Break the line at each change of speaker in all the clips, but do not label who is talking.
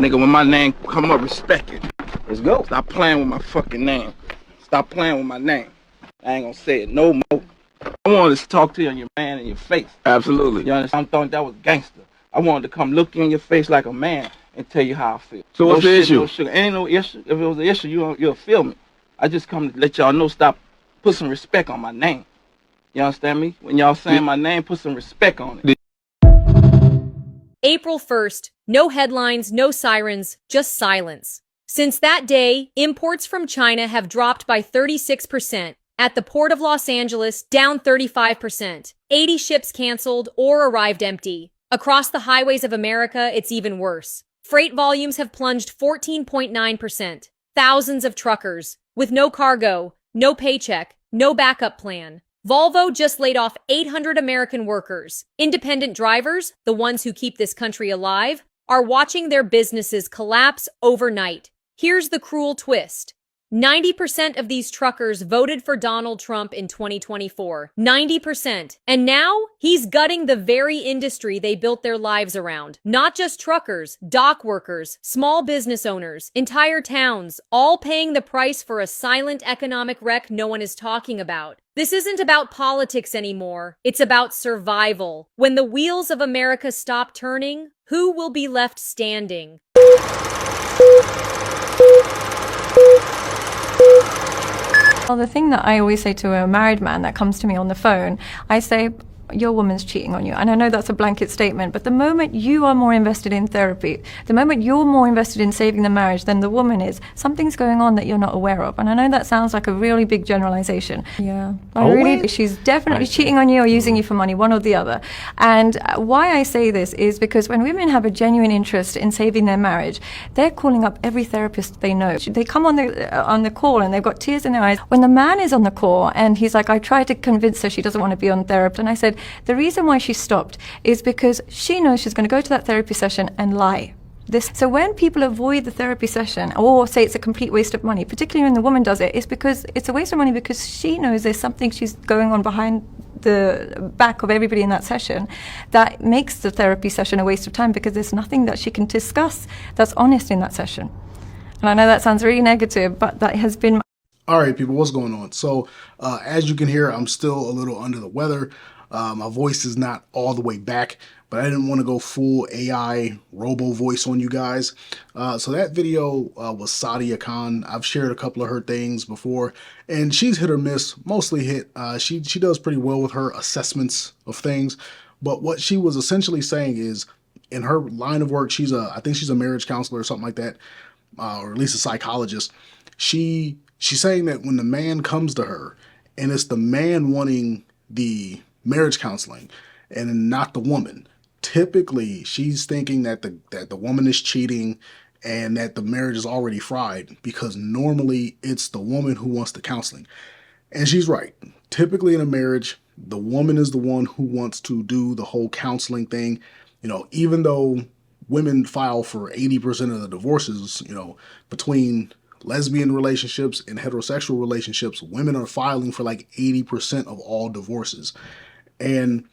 Nigga, when my name come up, respect it.
Let's go.
Stop playing with my fucking name. Stop playing with my name. I ain't gonna say it no more. I wanted to talk to you on your man in your face.
Absolutely.
You understand? I'm thinking that was gangster. I wanted to come look you in your face like a man and tell you how I feel.
So what's the issue?
No sugar. Ain't no issue. If it was an issue, you'll feel me. I just come to let y'all know, stop, put some respect on my name. You understand me? When y'all saying my name, put some respect on it.
April 1st, no headlines, no sirens, just silence. Since that day, imports from China have dropped by 36%. At the Port of Los Angeles, down 35%. 80 ships canceled or arrived empty. Across the highways of America, it's even worse. Freight volumes have plunged 14.9%. Thousands of truckers, with no cargo, no paycheck, no backup plan. Volvo just laid off 800 American workers. Independent drivers, the ones who keep this country alive, are watching their businesses collapse overnight. Here's the cruel twist. 90% of these truckers voted for Donald Trump in 2024. 90%. And now, he's gutting the very industry they built their lives around. Not just truckers, dock workers, small business owners, entire towns, all paying the price for a silent economic wreck no one is talking about. This isn't about politics anymore. It's about survival. When the wheels of America stop turning, who will be left standing?
Well, the thing that I always say to a married man that comes to me on the phone, I say, your woman's cheating on you. And I know that's a blanket statement, but the moment you are more invested in therapy, the moment you're more invested in saving the marriage than the woman is, something's going on that you're not aware of. And I know that sounds like a really big generalization. Yeah. She's definitely cheating on you or using you for money, one or the other. And why I say this is because when women have a genuine interest in saving their marriage, they're calling up every therapist they know. They come on the call and they've got tears in their eyes. When the man is on the call and he's like, I tried to convince her she doesn't want to be on therapy. And I said, the reason why she stopped is because she knows she's going to go to that therapy session and lie. So when people avoid the therapy session or say it's a complete waste of money, particularly when the woman does it, it's because it's a waste of money because she knows there's something she's going on behind the back of everybody in that session that makes the therapy session a waste of time because there's nothing that she can discuss that's honest in that session. And I know that sounds really negative, but that has been...
All right, people, what's going on? So as you can hear, I'm still a little under the weather. My voice is not all the way back, but I didn't want to go full AI robo voice on you guys. So that video was Sadia Khan. I've shared a couple of her things before, and she's hit or miss, mostly hit. She does pretty well with her assessments of things. But what she was essentially saying is, in her line of work, I think she's a marriage counselor or something like that, or at least a psychologist. She's saying that when the man comes to her, and it's the man wanting the marriage counseling and not the woman, typically she's thinking that the woman is cheating and that the marriage is already fried because normally it's the woman who wants the counseling. And she's right. Typically in a marriage, the woman is the one who wants to do the whole counseling thing. You know, even though women file for 80% of the divorces, you know, between lesbian relationships and heterosexual relationships, women are filing for like 80% of all divorces. And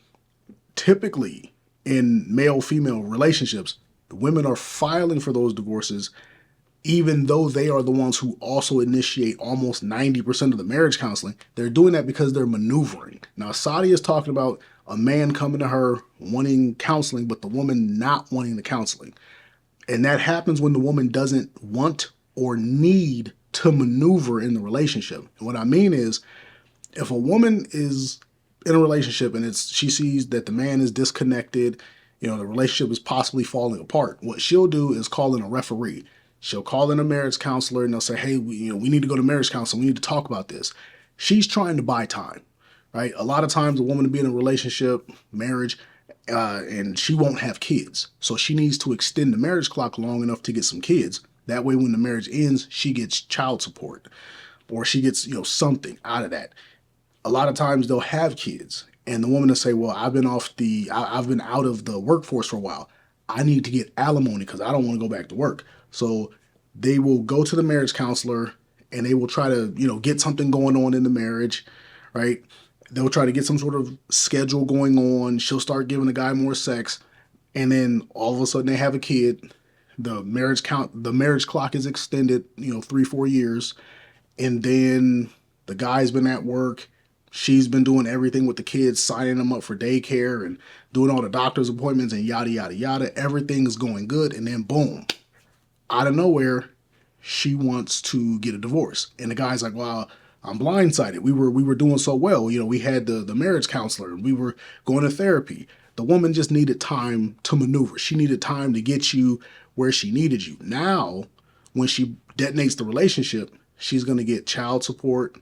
typically in male-female relationships, the women are filing for those divorces, even though they are the ones who also initiate almost 90% of the marriage counseling. They're doing that because they're maneuvering. Now, Sadia is talking about a man coming to her wanting counseling, but the woman not wanting the counseling. And that happens when the woman doesn't want or need to maneuver in the relationship. And what I mean is, if a woman is in a relationship and she sees that the man is disconnected, you know, the relationship is possibly falling apart, what she'll do is call in a referee. She'll call in a marriage counselor and they'll say, hey, we need to go to marriage counseling. We need to talk about this. She's trying to buy time, right? A lot of times a woman will be in a relationship, marriage, and she won't have kids. So she needs to extend the marriage clock long enough to get some kids. That way, when the marriage ends, she gets child support or she gets, something out of that. A lot of times they'll have kids and the woman will say, well, I've been out of the workforce for a while. I need to get alimony because I don't want to go back to work. So they will go to the marriage counselor and they will try to, get something going on in the marriage, right? They'll try to get some sort of schedule going on. She'll start giving the guy more sex. And then all of a sudden they have a kid. the marriage clock is extended, 3-4 years, and then the guy's been at work. She's been doing everything with the kids, signing them up for daycare and doing all the doctor's appointments and yada, yada, yada. Everything is going good. And then boom, out of nowhere, she wants to get a divorce. And the guy's like, well, I'm blindsided. We were doing so well. We had the marriage counselor and we were going to therapy. The woman just needed time to maneuver. She needed time to get you where she needed you. Now, when she detonates the relationship, she's going to get child support,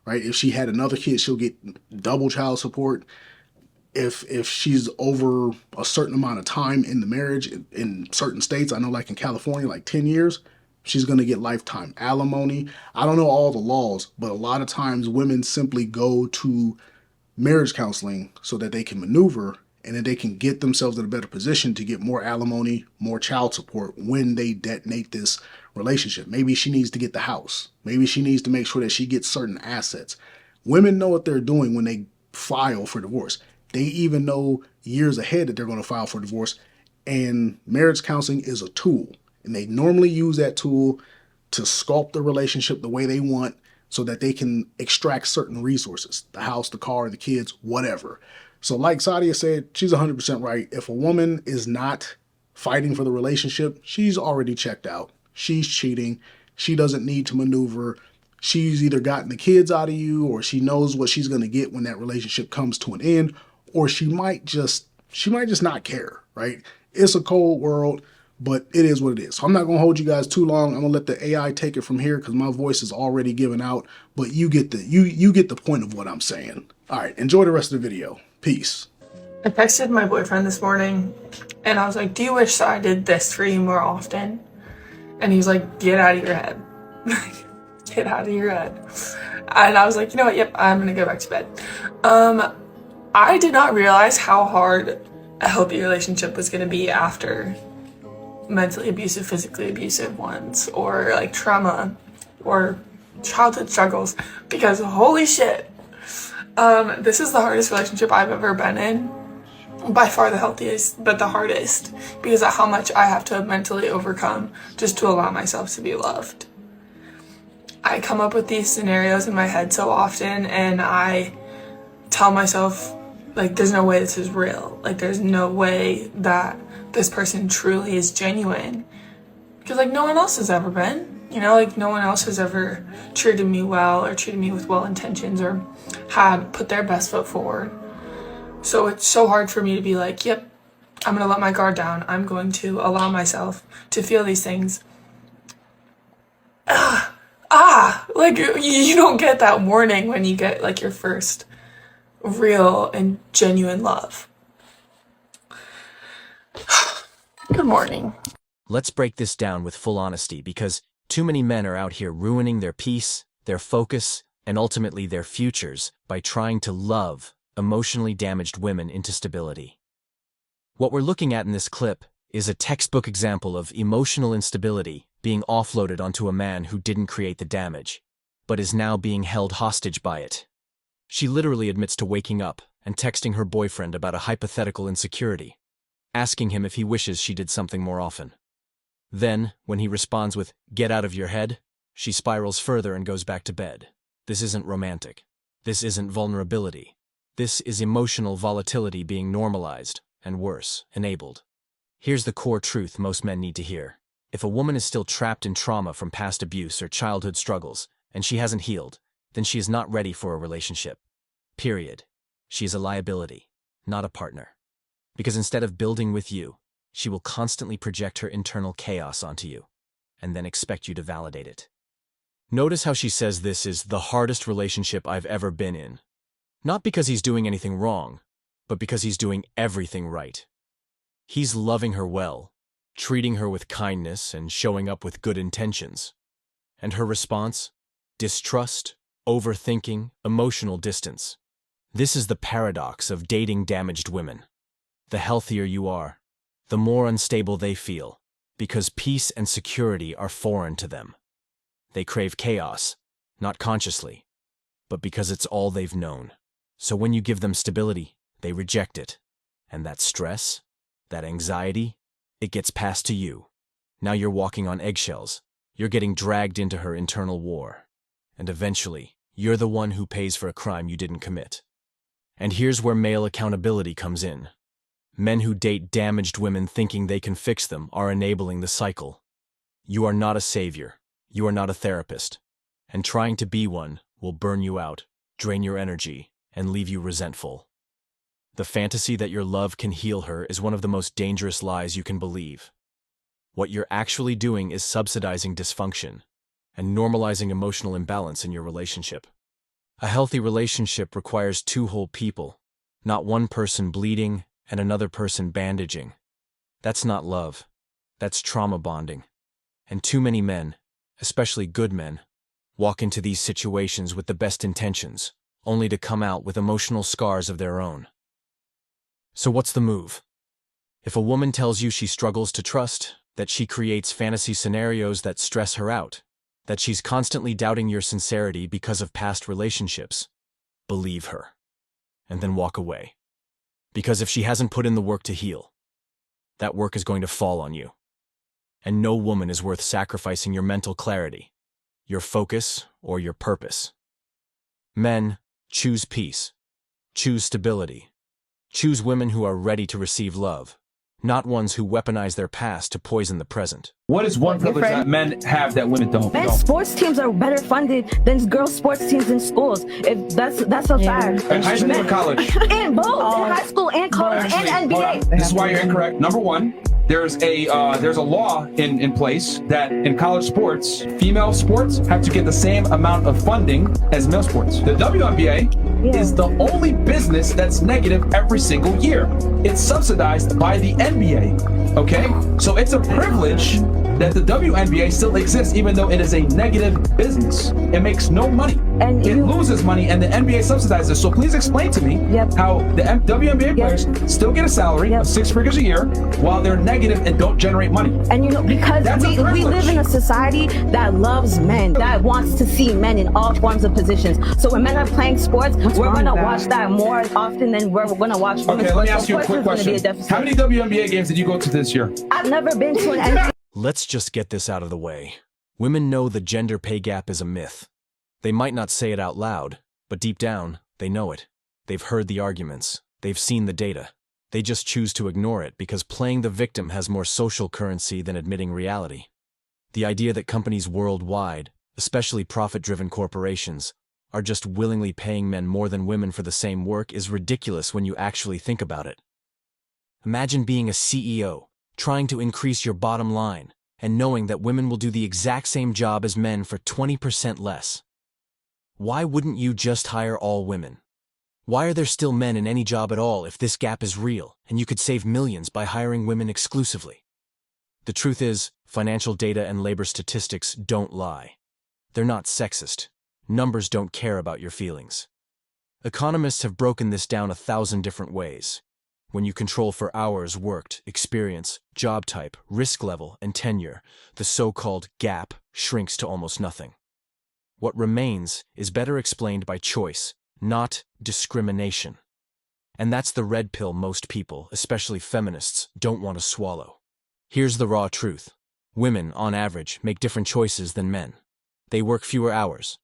right? If she had another kid, she'll get double child support. If she's over a certain amount of time in the marriage, in certain states, I know like in California, like 10 years, she's going to get lifetime alimony. I don't know all the laws, but a lot of times women simply go to marriage counseling so that they can maneuver and then they can get themselves in a better position to get more alimony, more child support when they detonate this relationship. Maybe she needs to get the house. Maybe she needs to make sure that she gets certain assets. Women know what they're doing when they file for divorce. They even know years ahead that they're going to file for divorce. And marriage counseling is a tool. And they normally use that tool to sculpt the relationship the way they want so that they can extract certain resources, the house, the car, the kids, whatever. So like Sadia said, she's 100% right. If a woman is not fighting for the relationship, she's already checked out. She's cheating. She doesn't need to maneuver. She's either gotten the kids out of you, or she knows what she's going to get when that relationship comes to an end, or she might just not care, right? It's a cold world, but it is what it is. So I'm not going to hold you guys too long. I'm going to let the AI take it from here because my voice is already given out, but you get the point of what I'm saying. All right, enjoy the rest of the video. Peace.
I texted my boyfriend this morning and I was like, do you wish that I did this for you more often? And he was like, get out of your head. Get out of your head. And I was like, you know what? Yep, I'm going to go back to bed. I did not realize how hard a healthy relationship was going to be after mentally abusive, physically abusive ones, or like trauma or childhood struggles, because holy shit. This is the hardest relationship I've ever been in. By far the healthiest, but the hardest, because of how much I have to mentally overcome just to allow myself to be loved. I come up with these scenarios in my head so often, and I tell myself, like, there's no way this is real. Like, there's no way that this person truly is genuine. Because, like, no one else has ever been. Like, no one else has ever treated me well or treated me with well intentions or had put their best foot forward. So it's so hard for me to be like, yep, I'm going to let my guard down. I'm going to allow myself to feel these things. Like, you don't get that warning when you get, like, your first real and genuine love. Good morning.
Let's break this down with full honesty, because too many men are out here ruining their peace, their focus, and ultimately their futures by trying to love emotionally damaged women into stability. What we're looking at in this clip is a textbook example of emotional instability being offloaded onto a man who didn't create the damage, but is now being held hostage by it. She literally admits to waking up and texting her boyfriend about a hypothetical insecurity, asking him if he wishes she did something more often. Then, when he responds with, "Get out of your head," she spirals further and goes back to bed. This isn't romantic. This isn't vulnerability. This is emotional volatility being normalized, and worse, enabled. Here's the core truth most men need to hear. If a woman is still trapped in trauma from past abuse or childhood struggles, and she hasn't healed, then she is not ready for a relationship. Period. She is a liability, not a partner. Because instead of building with you, she will constantly project her internal chaos onto you, and then expect you to validate it. Notice how she says this is the hardest relationship I've ever been in. Not because he's doing anything wrong, but because he's doing everything right. He's loving her well, treating her with kindness and showing up with good intentions. And her response? Distrust, overthinking, emotional distance. This is the paradox of dating damaged women. The healthier you are, the more unstable they feel, because peace and security are foreign to them. They crave chaos, not consciously, but because it's all they've known. So when you give them stability, they reject it. And that stress, that anxiety, it gets passed to you. Now you're walking on eggshells. You're getting dragged into her internal war. And eventually, you're the one who pays for a crime you didn't commit. And here's where male accountability comes in. Men who date damaged women thinking they can fix them are enabling the cycle. You are not a savior. You are not a therapist. And trying to be one will burn you out, drain your energy, and leave you resentful. The fantasy that your love can heal her is one of the most dangerous lies you can believe. What you're actually doing is subsidizing dysfunction and normalizing emotional imbalance in your relationship. A healthy relationship requires two whole people, not one person bleeding and another person bandaging. That's not love. That's trauma bonding. And too many men, especially good men, walk into these situations with the best intentions, only to come out with emotional scars of their own. So what's the move? If a woman tells you she struggles to trust, that she creates fantasy scenarios that stress her out, that she's constantly doubting your sincerity because of past relationships, believe her. And then walk away. Because if she hasn't put in the work to heal, that work is going to fall on you. And no woman is worth sacrificing your mental clarity, your focus, or your purpose. Men, choose peace. Choose stability. Choose women who are ready to receive love, not ones who weaponize their past to poison the present.
What is one privilege that men have that women don't?
Men's sports teams are better funded than girls' sports teams in schools. If that's a fact.
In high school and college?
In both, in high school and college and NBA.
This is why you're incorrect. Number one, there's a law in place that in college sports, female sports have to get the same amount of funding as male sports. The WNBA is the only business that's negative every single year. It's subsidized by the NBA, okay? So it's a privilege that the WNBA still exists even though it is a negative business. It makes no money. And it loses money and the NBA subsidizes it. So please explain to me how the WNBA players still get a salary of 6 figures a year while they're negative and don't generate money.
And you know, because we live in a society that loves men, that wants to see men in all forms of positions. So when men are playing sports, we're going to watch that more often than we're going to watch women's sports.
Okay, let me ask you a quick question. How many WNBA games did you go to this year?
I've never been to an NBA.
Let's just get this out of the way. Women know the gender pay gap is a myth. They might not say it out loud, but deep down, they know it. They've heard the arguments. They've seen the data. They just choose to ignore it because playing the victim has more social currency than admitting reality. The idea that companies worldwide, especially profit-driven corporations, are just willingly paying men more than women for the same work is ridiculous when you actually think about it. Imagine being a CEO, trying to increase your bottom line, and knowing that women will do the exact same job as men for 20% less. Why wouldn't you just hire all women? Why are there still men in any job at all if this gap is real and you could save millions by hiring women exclusively? The truth is, financial data and labor statistics don't lie. They're not sexist. Numbers don't care about your feelings. Economists have broken this down 1,000 different ways. When you control for hours worked, experience, job type, risk level, and tenure, the so-called gap shrinks to almost nothing. What remains is better explained by choice, not discrimination. And that's the red pill most people, especially feminists, don't want to swallow. Here's the raw truth. Women, on average, make different choices than men. They work fewer hours.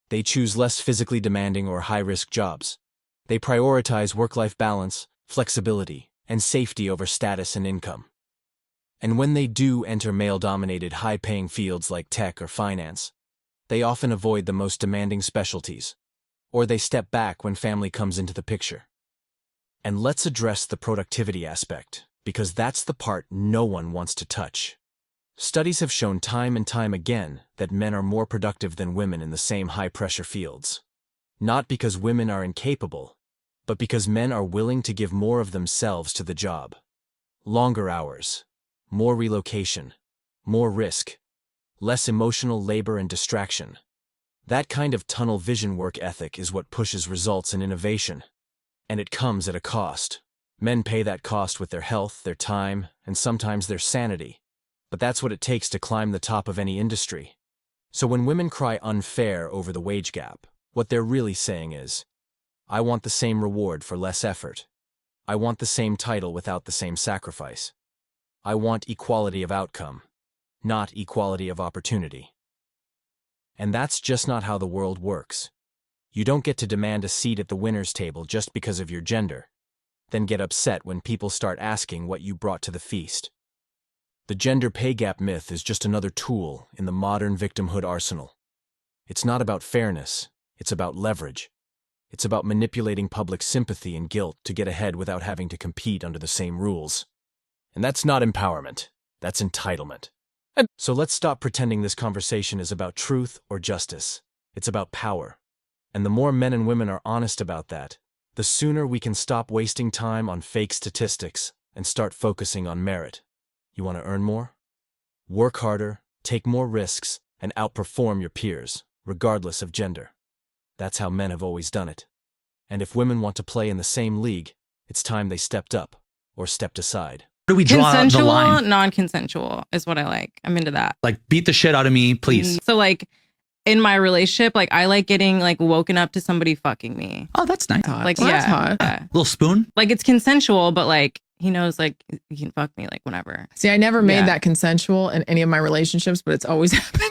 They choose less physically demanding or high-risk jobs. They prioritize work-life balance, flexibility, and safety over status and income. And when they do enter male-dominated high-paying fields like tech or finance, they often avoid the most demanding specialties, or they step back when family comes into the picture. And let's address the productivity aspect, because that's the part no one wants to touch. Studies have shown time and time again that men are more productive than women in the same high-pressure fields. Not because women are incapable, but because men are willing to give more of themselves to the job. Longer hours, more relocation, more risk, less emotional labor and distraction. That kind of tunnel vision work ethic is what pushes results and innovation. And it comes at a cost. Men pay that cost with their health, their time, and sometimes their sanity. But that's what it takes to climb the top of any industry. So when women cry unfair over the wage gap, what they're really saying is, I want the same reward for less effort. I want the same title without the same sacrifice. I want equality of outcome. not equality of opportunity. And that's just not how the world works. You don't get to demand a seat at the winner's table just because of your gender, then get upset when people start asking what you brought to the feast. The gender pay gap myth is just another tool in the modern victimhood arsenal. It's not about fairness, it's about leverage. It's about manipulating public sympathy and guilt to get ahead without having to compete under the same rules. And that's not empowerment, that's entitlement. So let's stop pretending this conversation is about truth or justice. It's about power. And the more men and women are honest about that, the sooner we can stop wasting time on fake statistics and start focusing on merit. You want to earn more? Work harder, take more risks, and outperform your peers, regardless of gender. That's how men have always done it. And if women want to play in the same league, it's time they stepped up or stepped aside.
Where do we draw the
Consensual,
line?
non-consensual is what I like. I'm into that.
Like, beat the shit out of me, please.
So like in my relationship, like I like getting like woken up to somebody fucking me.
Oh, that's nice.
Like,
Well,
yeah,
that's hot.
yeah.
Little spoon?
Like it's consensual, but like he knows like he can fuck me like whenever.
See, I never made
Yeah.
that consensual in any of my relationships, but it's always happened.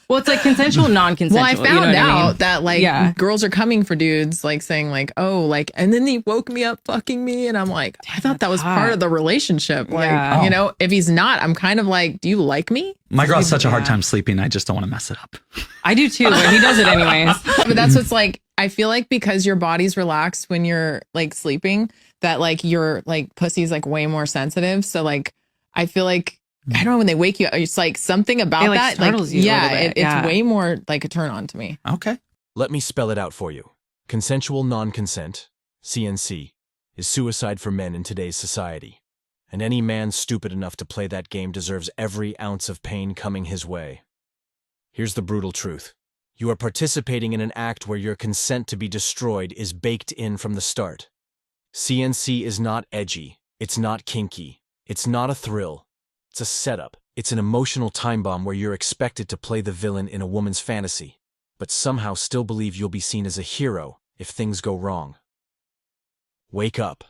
Well, it's like consensual, non-consensual.
Well, I
you know
found
what
out
I mean?
that like
Yeah.
girls are coming for dudes, like saying like, oh, like, and then he woke me up fucking me. And I'm like, I thought that was
hot.
part of the relationship. Like,
Yeah.
you know, if he's not, I'm kind of like, do you like me?
My girl has such a hard
Yeah.
time sleeping. I just don't want to mess it up.
I do too, but he does it anyways.
But that's what's like, I feel like because your body's relaxed when you're like sleeping, that like your like pussy's like way more sensitive. So like, I feel like, I don't know, when they wake you up, it's like something about
It, like,
that.
startles you a
yeah,
little bit,
it's
yeah.
way more like a turn on to me.
Okay.
Let me spell it out for you. Consensual non-consent, CNC, is suicide for men in today's society. And any man stupid enough to play that game deserves every ounce of pain coming his way. Here's the brutal truth. You are participating in an act where your consent to be destroyed is baked in from the start. CNC is not edgy. It's not kinky. It's not a thrill. It's a setup. It's an emotional time bomb where you're expected to play the villain in a woman's fantasy, but somehow still believe you'll be seen as a hero if things go wrong. Wake up.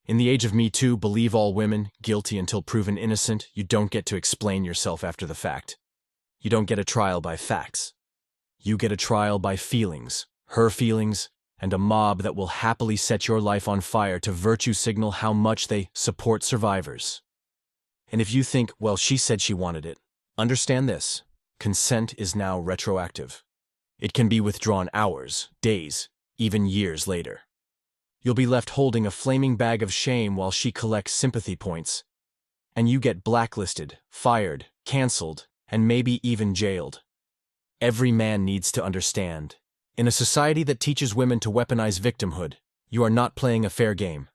In the age of Me Too, believe all women, guilty until proven innocent, you don't get to explain yourself after the fact. You don't get a trial by facts. You get a trial by feelings, her feelings, and a mob that will happily set your life on fire to virtue signal how much they support survivors. And if you think, well, she said she wanted it, understand this. Consent is now retroactive. It can be withdrawn hours, days, even years later. You'll be left holding a flaming bag of shame while she collects sympathy points. And you get blacklisted, fired, canceled, and maybe even jailed. Every man needs to understand. In a society that teaches women to weaponize victimhood, you are not playing a fair game.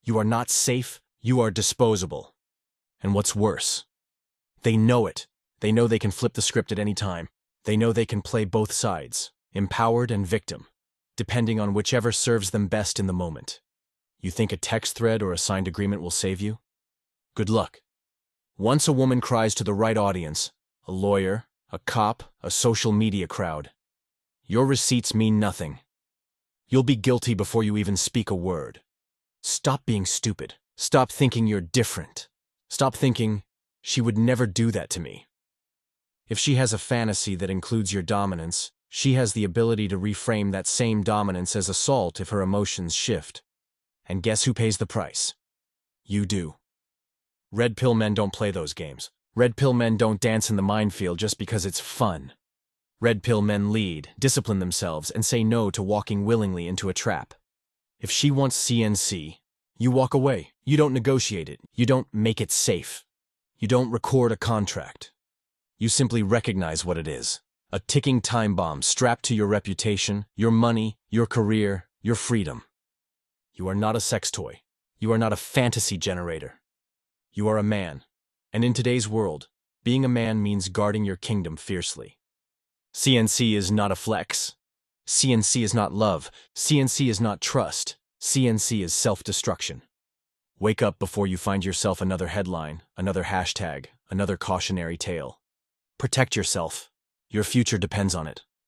You are not safe, you are disposable. And what's worse, they know it. They know they can flip the script at any time. They know they can play both sides, empowered and victim, depending on whichever serves them best in the moment. You think a text thread or a signed agreement will save you? Good luck. Once a woman cries to the right audience, a lawyer, a cop, a social media crowd, your receipts mean nothing. You'll be guilty before you even speak a word. Stop being stupid. Stop thinking you're different. Stop thinking, she would never do that to me. If she has a fantasy that includes your dominance, she has the ability to reframe that same dominance as assault if her emotions shift. And guess who pays the price? You do. Red pill men don't play those games. Red pill men don't dance in the minefield just because it's fun. Red pill men lead, discipline themselves, and say no to walking willingly into a trap. If she wants CNC, you walk away. You don't negotiate it. You don't make it safe. You don't record a contract. You simply recognize what it is. A ticking time bomb strapped to your reputation, your money, your career, your freedom. You are not a sex toy. You are not a fantasy generator. You are a man. And in today's world, being a man means guarding your kingdom fiercely. CNC is not a flex. CNC is not love. CNC is not trust. CNC is self-destruction. Wake up before you find yourself another headline, another hashtag, another cautionary tale. Protect yourself. Your future depends on it.